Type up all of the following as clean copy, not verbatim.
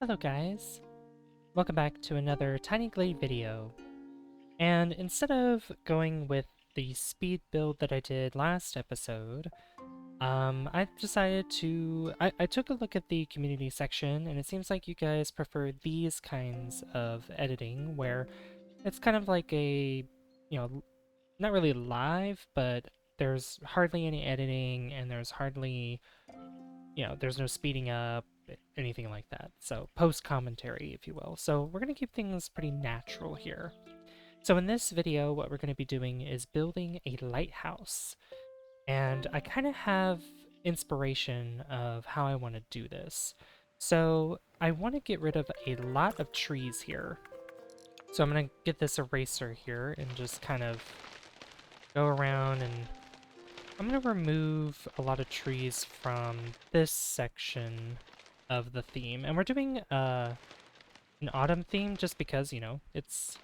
Hello guys, welcome back to another Tiny Glade video. And instead of going with the speed build that I did last episode, I decided I took a look at the community section and it seems like you guys prefer these kinds of editing where it's kind of like not really live, but there's hardly any editing and there's hardly there's no speeding up, anything like that. So post commentary, if you will. So we're going to keep things pretty natural here. So in this video, what we're going to be doing is building a lighthouse. And I kind of have inspiration of how I want to do this. So I want to get rid of a lot of trees here. So I'm going to get this eraser here and just kind of go around and I'm going to remove a lot of trees from this section of the theme. And we're doing an autumn theme just because, it's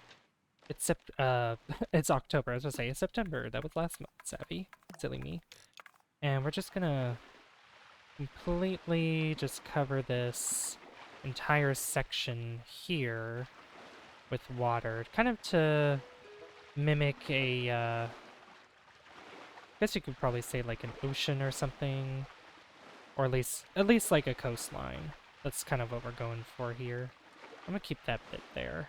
October. I was going to say it's September. That was last month, Savvy. Silly me. And we're just going to completely just cover this entire section here with water, kind of to mimic I guess you could probably say like an ocean or something. Or at least like a coastline. That's kind of what we're going for here. I'm gonna keep that bit there.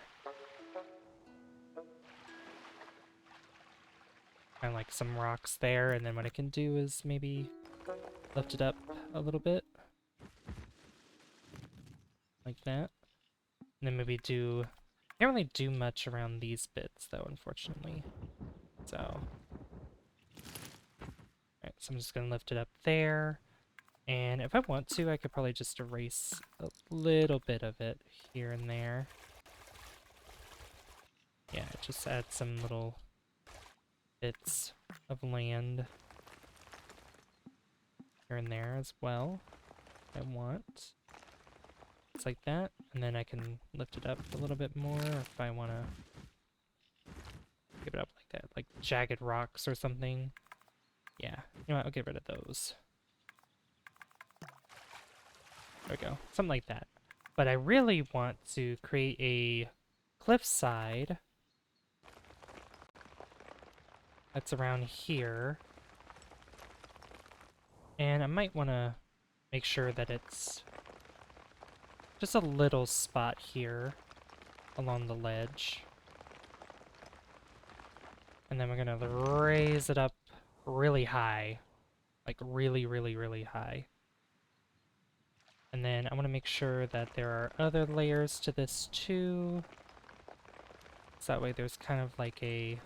Kind of like some rocks there, and then what I can do is maybe lift it up a little bit. Like that. And then maybe can't really do much around these bits though, unfortunately. So, alright, so I'm just gonna lift it up there. And if I want to, I could probably just erase a little bit of it here and there. Yeah, just add some little bits of land here and there as well. If I want. It's like that, and then I can lift it up a little bit more if I want to give it up like that, like jagged rocks or something. Yeah, you know what, I'll get rid of those. There we go, something like that. But I really want to create a cliffside that's around here. And I might want to make sure that it's just a little spot here along the ledge. And then we're going to raise it up really high. Like really, really, really high. And then I want to make sure that there are other layers to this too. So that way there's kind of like a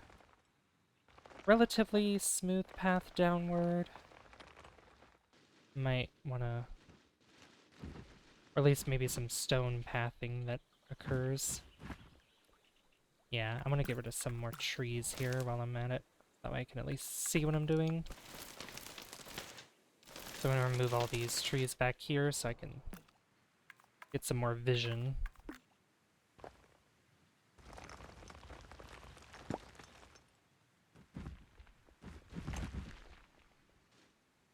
relatively smooth path downward. Might want to, or at least maybe some stone pathing that occurs. Yeah, I'm going to get rid of some more trees here while I'm at it. That way I can at least see what I'm doing. So I'm going to remove all these trees back here so I can get some more vision.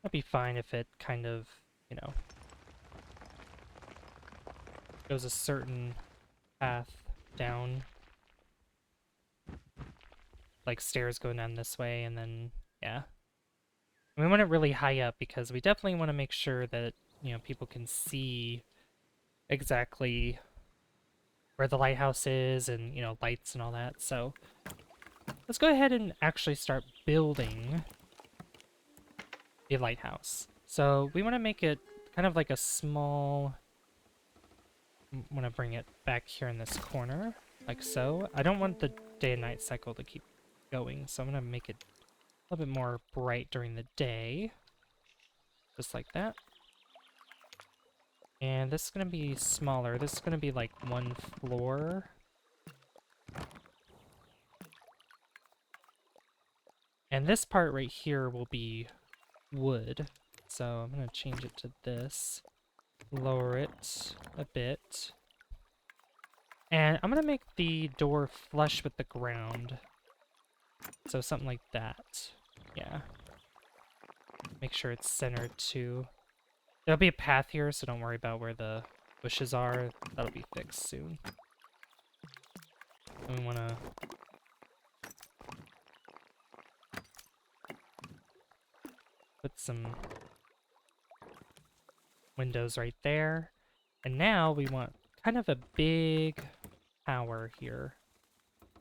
That'd be fine if it kind of, goes a certain path down. Like stairs going down this way, and then, yeah. And we want it really high up because we definitely want to make sure that, people can see exactly where the lighthouse is and, lights and all that. So let's go ahead and actually start building the lighthouse. So we want to make it kind of like a small... I want to bring it back here in this corner, like so. I don't want the day and night cycle to keep going, so I'm going to make it a little bit more bright during the day. Just like that. And this is going to be smaller. This is going to be like one floor. And this part right here will be wood. So I'm going to change it to this. Lower it a bit. And I'm going to make the door flush with the ground. So something like that. Yeah. Make sure it's centered too. There'll be a path here, so don't worry about where the bushes are, that'll be fixed soon. And we want to put some windows right there. And now we want kind of a big tower here.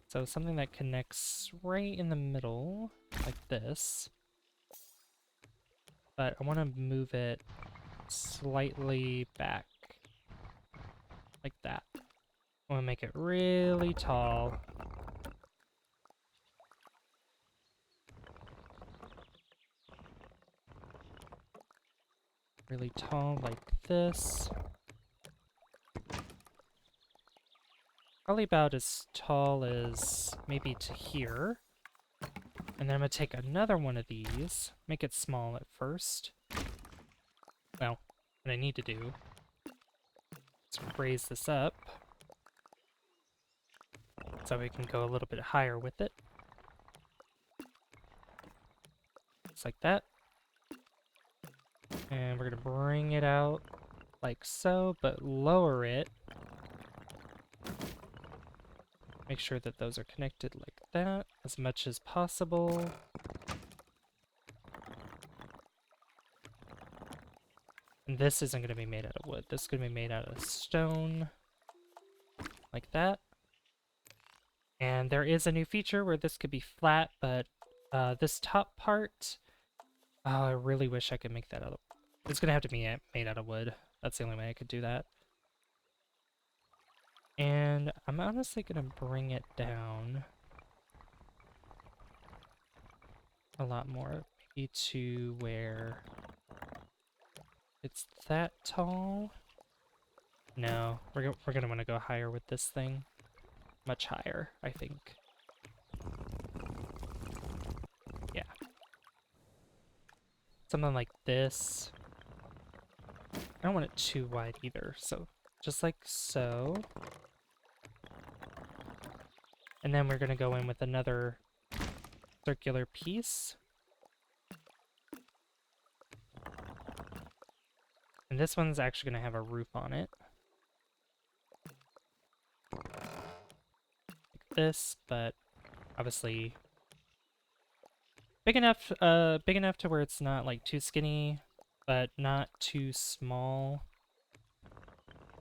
So something that connects right in the middle, like this. But I want to move it slightly back, like that. I want to make it really tall. Really tall, like this. Probably about as tall as maybe to here. And then I'm going to take another one of these, make it small at first. Well, what I need to do is raise this up so we can go a little bit higher with it. Just like that. And we're going to bring it out like so, but lower it. Make sure that those are connected like that as much as possible. And this isn't going to be made out of wood. This is going to be made out of stone, like that. And there is a new feature where this could be flat, but this top part, I really wish I could make that out of... It's going to have to be made out of wood. That's the only way I could do that. And I'm honestly going to bring it down a lot more, maybe to where it's that tall. No, we're going to want to go higher with this thing. Much higher, I think. Yeah. Something like this. I don't want it too wide either, so just like so. And then we're going to go in with another circular piece. And this one's actually going to have a roof on it. Like this, but obviously big enough to where it's not like too skinny, but not too small.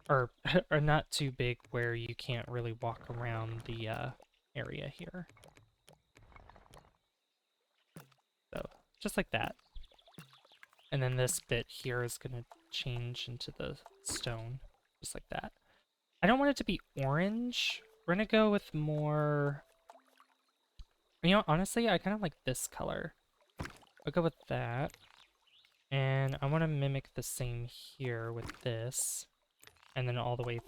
Or not too big where you can't really walk around the area here. So, just like that. And then this bit here is going to change into the stone, just like that. I don't want it to be orange. We're going to go with more... You know, honestly, I kind of like this color. I'll go with that. And I want to mimic the same here with this. And then all the way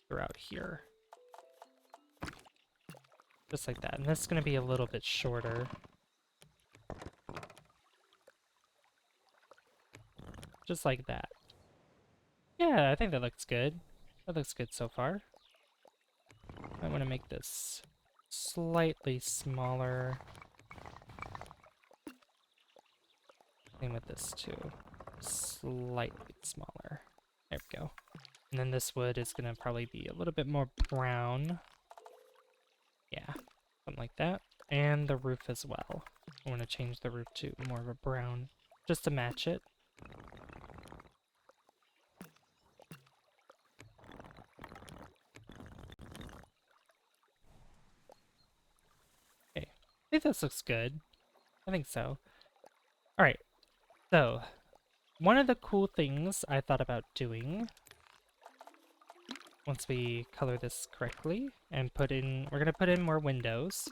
throughout here. Just like that. And this is going to be a little bit shorter. Just like that. Yeah, I think that looks good. That looks good so far. I want to make this slightly smaller. Same with this too. Slightly smaller. There we go. And then this wood is going to probably be a little bit more brown. Yeah, something like that. And the roof as well. I want to change the roof to more of a brown, just to match it. Okay, I think this looks good. I think so. Alright, so one of the cool things I thought about doing once we color this correctly and we're going to put in more windows.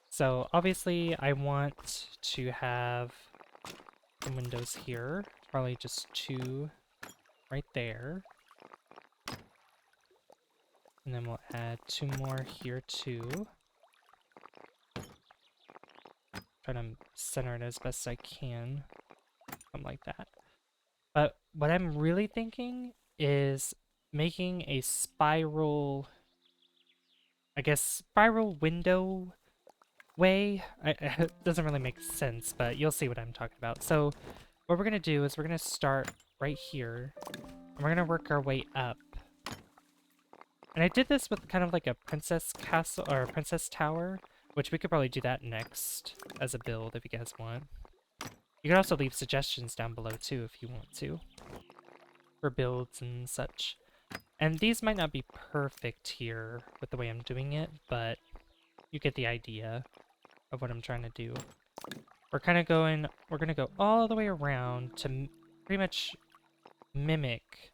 So obviously I want to have some windows here, probably just 2 right there. And then we'll add 2 more here too. Try to center it as best I can, something like that. But what I'm really thinking is making a spiral, I guess, spiral window way. It doesn't really make sense, but you'll see what I'm talking about. So what we're going to do is we're going to start right here, and we're going to work our way up And I did this with kind of like a princess castle or a princess tower, which we could probably do that next as a build if you guys want. You can also leave suggestions down below too if you want to, for builds and such. And these might not be perfect here with the way I'm doing it, but you get the idea of what I'm trying to do. We're gonna go all the way around to pretty much mimic,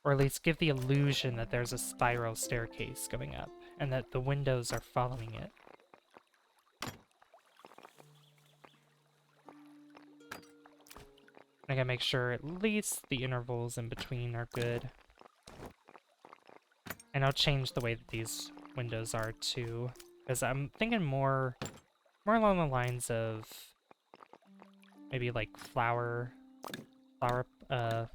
or at least give the illusion that there's a spiral staircase going up, and that the windows are following it. I gotta make sure at least the intervals in between are good. And I'll change the way that these windows are too, because I'm thinking more along the lines of maybe like flower, what are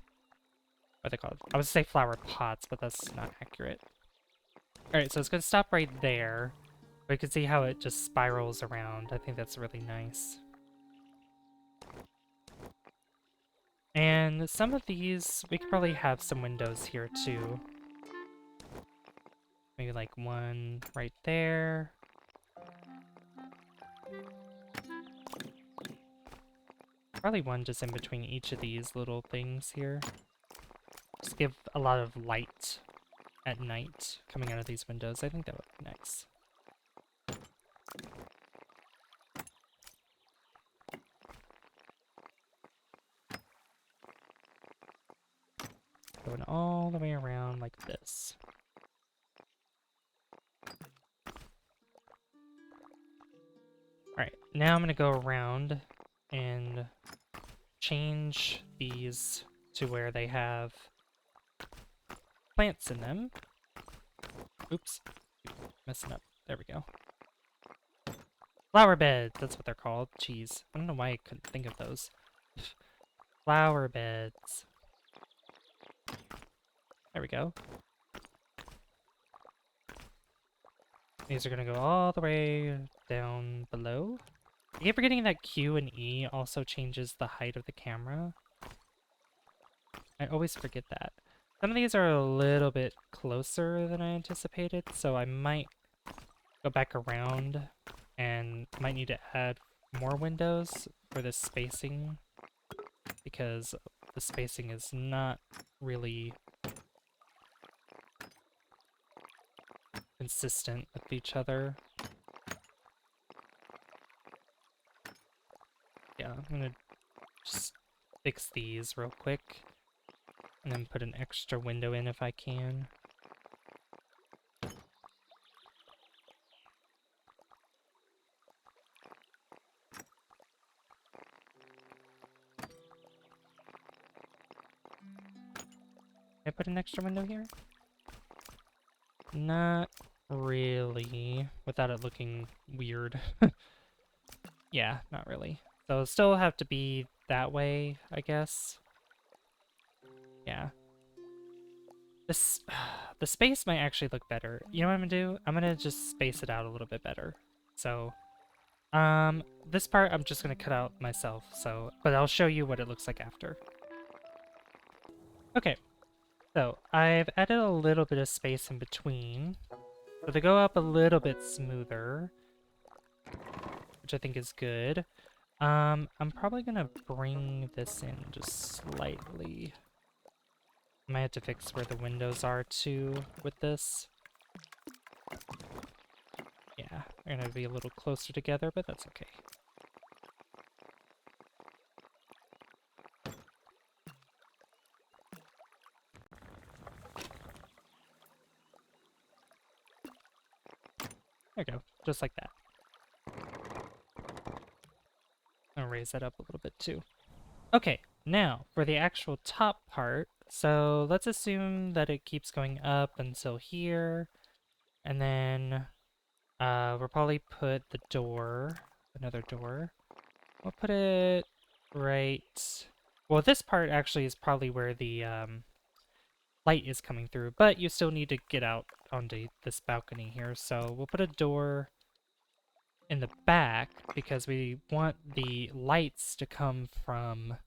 they called? I would say flower pots, but that's not accurate. Alright, so it's gonna stop right there. But you can see how it just spirals around. I think that's really nice. And some of these, we could probably have some windows here too. Maybe like one right there. Probably one just in between each of these little things here. Just give a lot of light at night coming out of these windows. I think that would be nice. Going all the way around like this. Alright, now I'm going to go around and change these to where they have plants in them. Oops, messing up. There we go. Flower beds, that's what they're called. Jeez, I don't know why I couldn't think of those. Flower beds. There we go. These are gonna go all the way down below. I keep forgetting that Q and E also changes the height of the camera. I always forget that. Some of these are a little bit closer than I anticipated, so I might go back around and might need to add more windows for this spacing, because the spacing is not really consistent with each other. Yeah, I'm gonna just fix these real quick and then put an extra window in if I can. Can I put an extra window here? Not really, without it looking weird. Yeah, not really. So it'll still have to be that way, I guess. Yeah. This, the space might actually look better. You know what I'm gonna do? I'm gonna just space it out a little bit better. So, this part I'm just gonna cut out myself, but I'll show you what it looks like after. Okay, so I've added a little bit of space in between, so they go up a little bit smoother, which I think is good. I'm probably gonna bring this in just slightly. I might have to fix where the windows are too with this. Yeah, they're gonna be a little closer together, but that's okay. There we go, just like that. I'll raise that up a little bit too. Okay, now for the actual top part. So let's assume that it keeps going up until here, and then we'll probably put the door, another door. We'll put it right. Well, this part actually is probably where the light is coming through, but you still need to get out onto this balcony here. So we'll put a door in the back because we want the lights to come from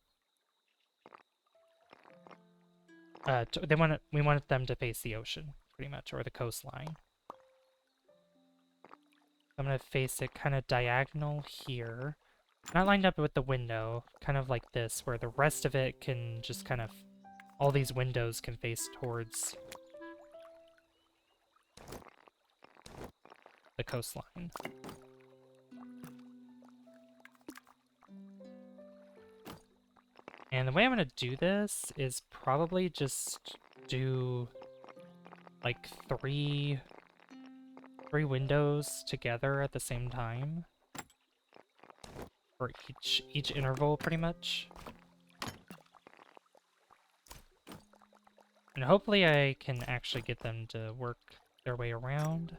we want them to face the ocean, pretty much, or the coastline. I'm gonna face it kind of diagonal here. Not lined up with the window, kind of like this, where the rest of it can just kind of... all these windows can face towards the coastline. And the way I'm gonna do this is probably just do like three windows together at the same time for each interval, pretty much. And hopefully I can actually get them to work their way around.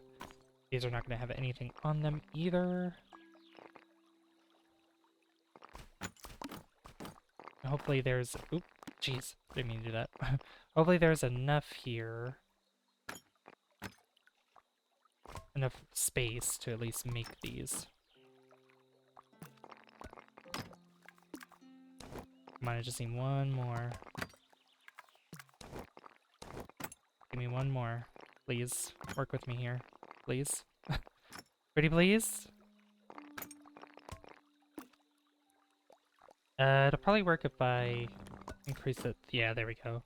These are not going to have anything on them either. And hopefully there's... oop, jeez, didn't mean to do that. Hopefully there's enough here. Enough space to at least make these. Come on, I just need one more. Give me one more. Please, work with me here. Please. Pretty please? It'll probably work if I increase it. Yeah, there we go.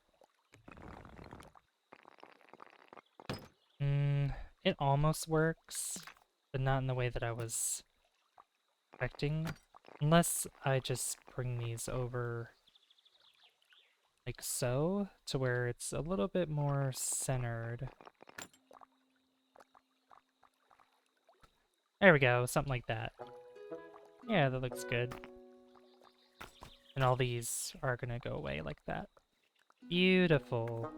It almost works, but not in the way that I was expecting. Unless I just bring these over like so, to where it's a little bit more centered. There we go, something like that. Yeah, that looks good. And all these are gonna go away like that. Beautiful.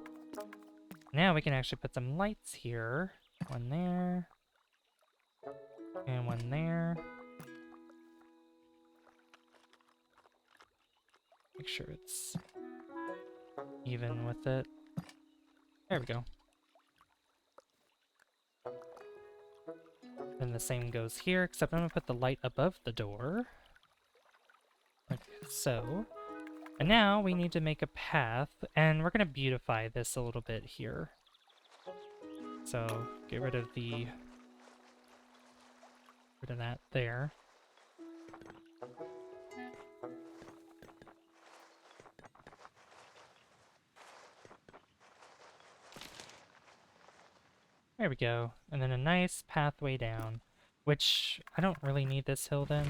Now we can actually put some lights here. One there. And one there. Make sure it's even with it. There we go. And the same goes here, except I'm gonna put the light above the door. Like so. And now we need to make a path, and we're gonna beautify this a little bit here. So get rid of that there. There we go. And then a nice pathway down, which I don't really need this hill then,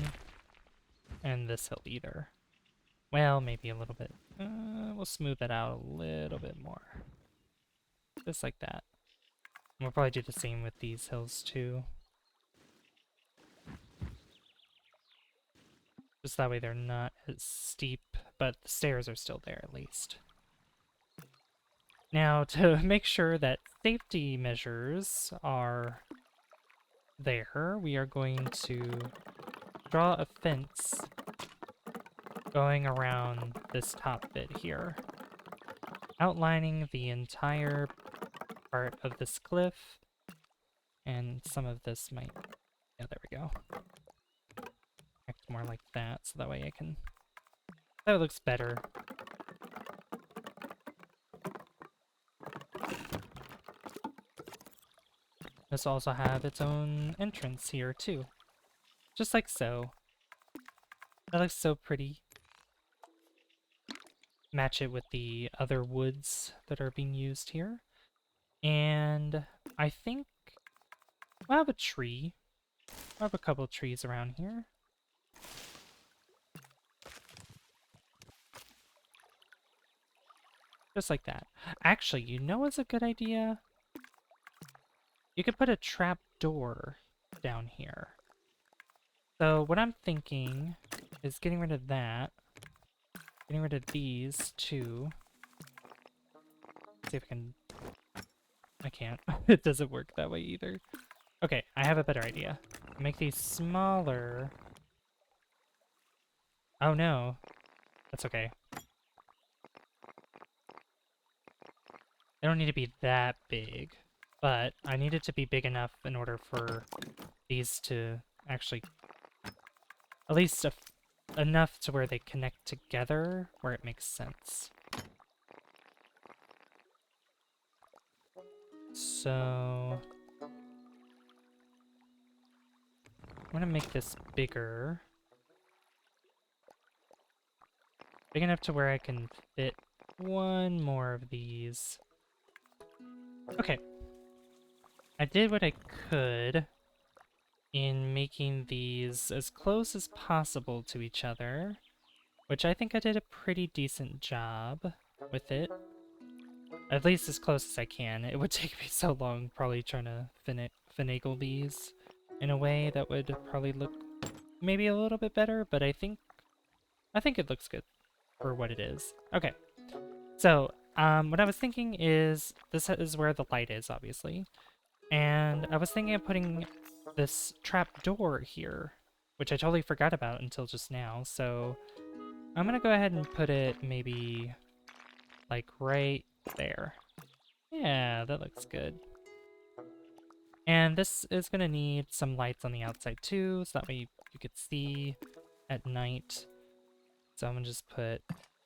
and this hill either. Well, maybe a little bit. We'll smooth that out a little bit more. Just like that. And we'll probably do the same with these hills too. Just that way they're not as steep, but the stairs are still there at least. Now, to make sure that safety measures are there, we are going to draw a fence going around this top bit here, outlining the entire part of this cliff, and some of this might... yeah, there we go. Act more like that, so that way I can... that looks better. This will also have its own entrance here, too. Just like so. That looks so pretty. Match it with the other woods that are being used here. And I think we'll have a tree. We'll have a couple of trees around here. Just like that. Actually, you know what's a good idea? You could put a trap door down here. So what I'm thinking is getting rid of that. Getting rid of these too. See if I can... I can't. It doesn't work that way either. Okay, I have a better idea. Make these smaller. Oh no. That's okay. They don't need to be that big, but I need it to be big enough in order for these to actually... at least enough to where they connect together, where it makes sense. So I'm gonna make this bigger. Big enough to where I can fit one more of these. Okay. I did what I could in making these as close as possible to each other, which I think I did a pretty decent job with it. At least as close as I can. It would take me so long probably trying to finagle these in a way that would probably look maybe a little bit better, but I think it looks good for what it is. Okay, so what I was thinking is this is where the light is, obviously, and I was thinking of putting this trap door here, which I totally forgot about until just now. So I'm gonna go ahead and put it maybe like right there. Yeah, that looks good. And this is gonna need some lights on the outside too, so that way you could see at night. So I'm gonna just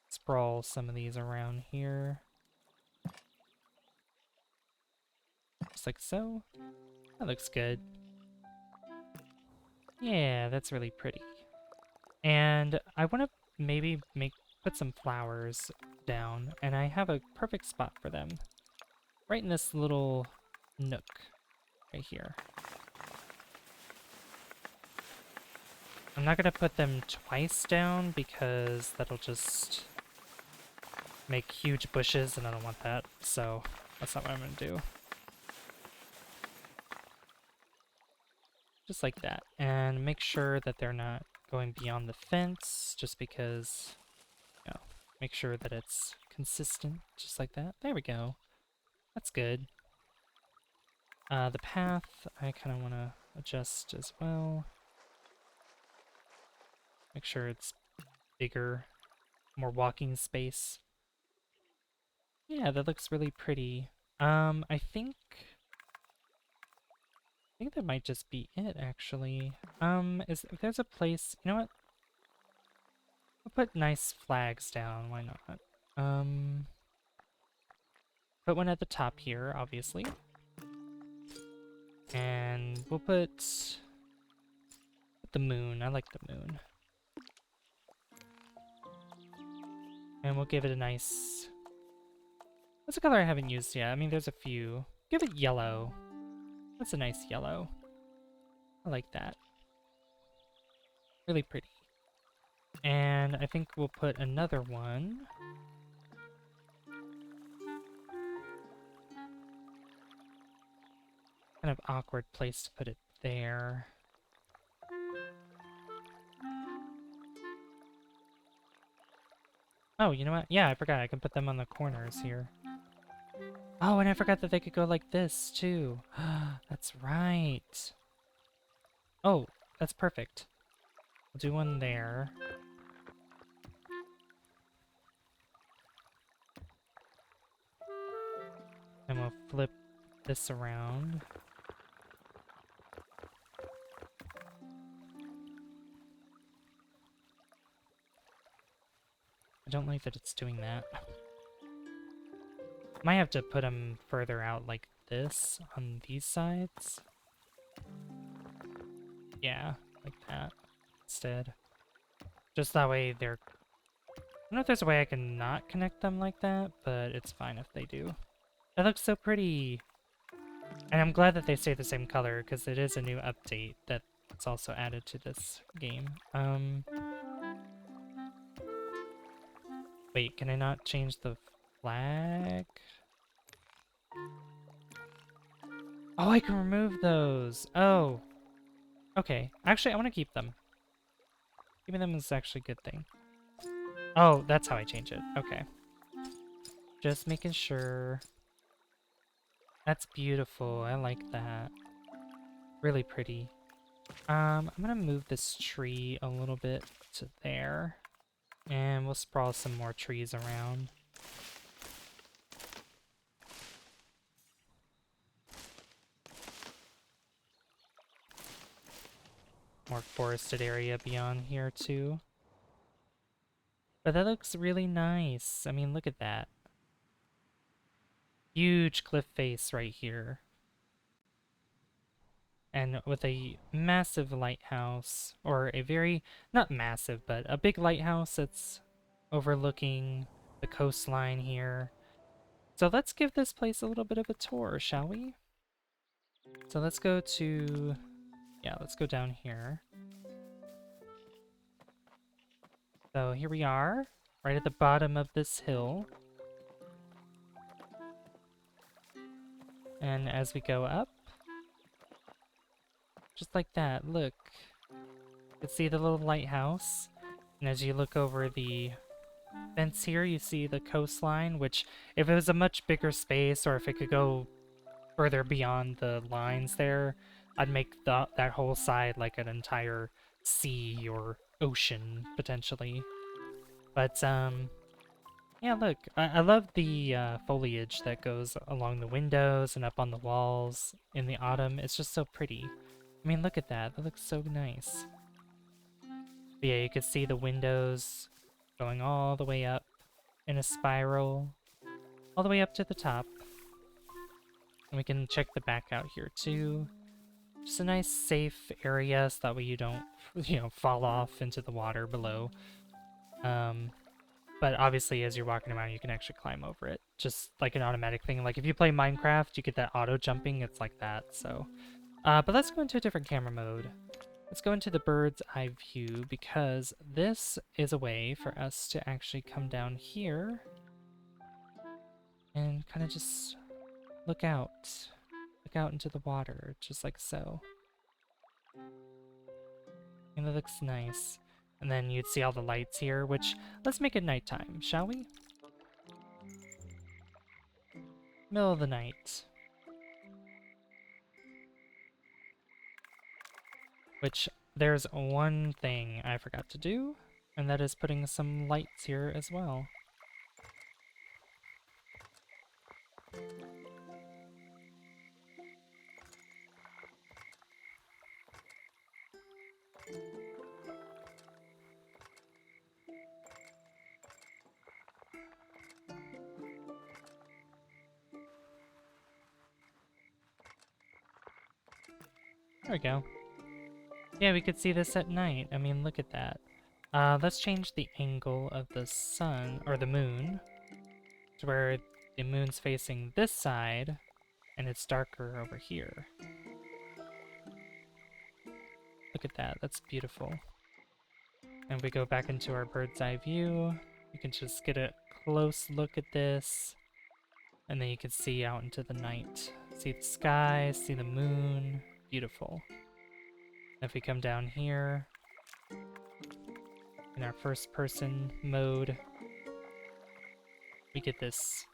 sprawl some of these around here. Just like so. That looks good. Yeah, that's really pretty. And I want to maybe put some flowers down, and I have a perfect spot for them. Right in this little nook right here. I'm not gonna put them twice down because that'll just make huge bushes and I don't want that, so that's not what I'm gonna do. Just like that, and make sure that they're not going beyond the fence, just because, you know, make sure that it's consistent, just like that. There we go. That's good. The path, I kind of want to adjust as well. Make sure it's bigger, more walking space. Yeah, that looks really pretty. I think that might just be it, actually. If there's a place, you know what? I'll put nice flags down, why not? Put one at the top here, obviously. And we'll put the moon. I like the moon. And we'll give it a nice... What's a color I haven't used yet? I mean, there's a few. Give it yellow. That's a nice yellow. I like that. Really pretty. And I think we'll put another one. Kind of awkward place to put it there. Oh, you know what? Yeah, I forgot. I can put them on the corners here. Oh, and I forgot that they could go like this, too. That's right. Oh, that's perfect. We'll do one there. And we'll flip this around. I don't like that it's doing that. Might have to put them further out like this on these sides. Yeah, like that instead. Just that way they're... I don't know if there's a way I can not connect them like that, but it's fine if they do. That looks so pretty! And I'm glad that they stay the same color, because it is a new update that's also added to this game. Wait, can I not change the flag? Oh, I can remove those! Oh! Okay, actually I want to keep them. Keeping them is actually a good thing. Oh, that's how I change it. Okay. Just making sure. That's beautiful. I like that. Really pretty. I'm gonna move this tree a little bit to there. And we'll sprawl some more trees around. More forested area beyond here too. But that looks really nice. I mean, look at that. huge cliff face right here. And with a massive lighthouse, or a very, not massive, but a big lighthouse that's overlooking the coastline here. So let's give this place a little bit of a tour, shall we? So let's go to, yeah, let's go down here. So here we are, right at the bottom of this hill. And as we go up, just like that, look. You can see the little lighthouse. And as you look over the fence here, you see the coastline, which if it was a much bigger space or if it could go further beyond the lines there, I'd make that whole side like an entire sea or ocean, potentially. But, yeah, look, I love the foliage that goes along the windows and up on the walls in the autumn. It's just so pretty. I mean, look at that. That looks so nice. But yeah, you can see the windows going all the way up in a spiral, all the way up to the top. And we can check the back out here too. Just a nice safe area so that way you don't, fall off into the water below. But obviously as you're walking around, you can actually climb over it. Just like an automatic thing. Like if you play Minecraft, you get that auto jumping. It's like that, so. But let's go into a different camera mode. Let's go into the bird's eye view because this is a way for us to actually come down here and kind of just look out into the water, just like so. And it looks nice. And then you'd see all the lights here, which, let's make it nighttime, shall we? Middle of the night. Which, there's one thing I forgot to do, and that is putting some lights here as well. There we go. Yeah, we could see this at night. I mean, look at that. Let's change the angle of the sun, or the moon, to where the moon's facing this side, and it's darker over here. Look at that, that's beautiful. And if we go back into our bird's eye view, you can just get a close look at this, and then you can see out into the night. See the sky, see the moon, beautiful. And if we come down here, in our first person mode, we get this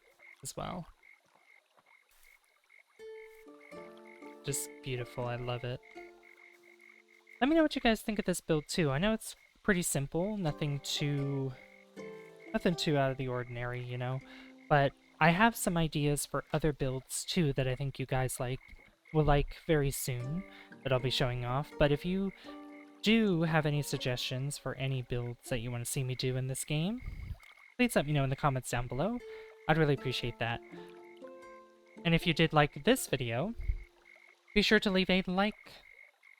as well. Just beautiful, I love it. Let me know what you guys think of this build too. I know it's pretty simple, nothing too out of the ordinary, you know, but I have some ideas for other builds too that I think you guys will like very soon that I'll be showing off. But if you do have any suggestions for any builds that you want to see me do in this game, please let me know in the comments down below. I'd really appreciate that. And if you did like this video, be sure to leave a like.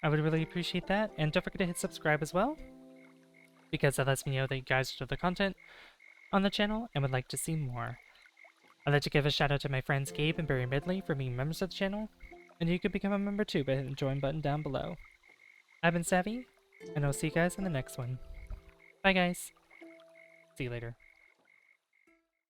I would really appreciate that. And don't forget to hit subscribe as well, because that lets me know that you guys enjoy the content on the channel and would like to see more. I'd like to give a shout out to my friends Gabe and Barry Midley for being members of the channel, and you can become a member too by hitting the join button down below. I've been Savvy, and I'll see you guys in the next one. Bye guys. See you later.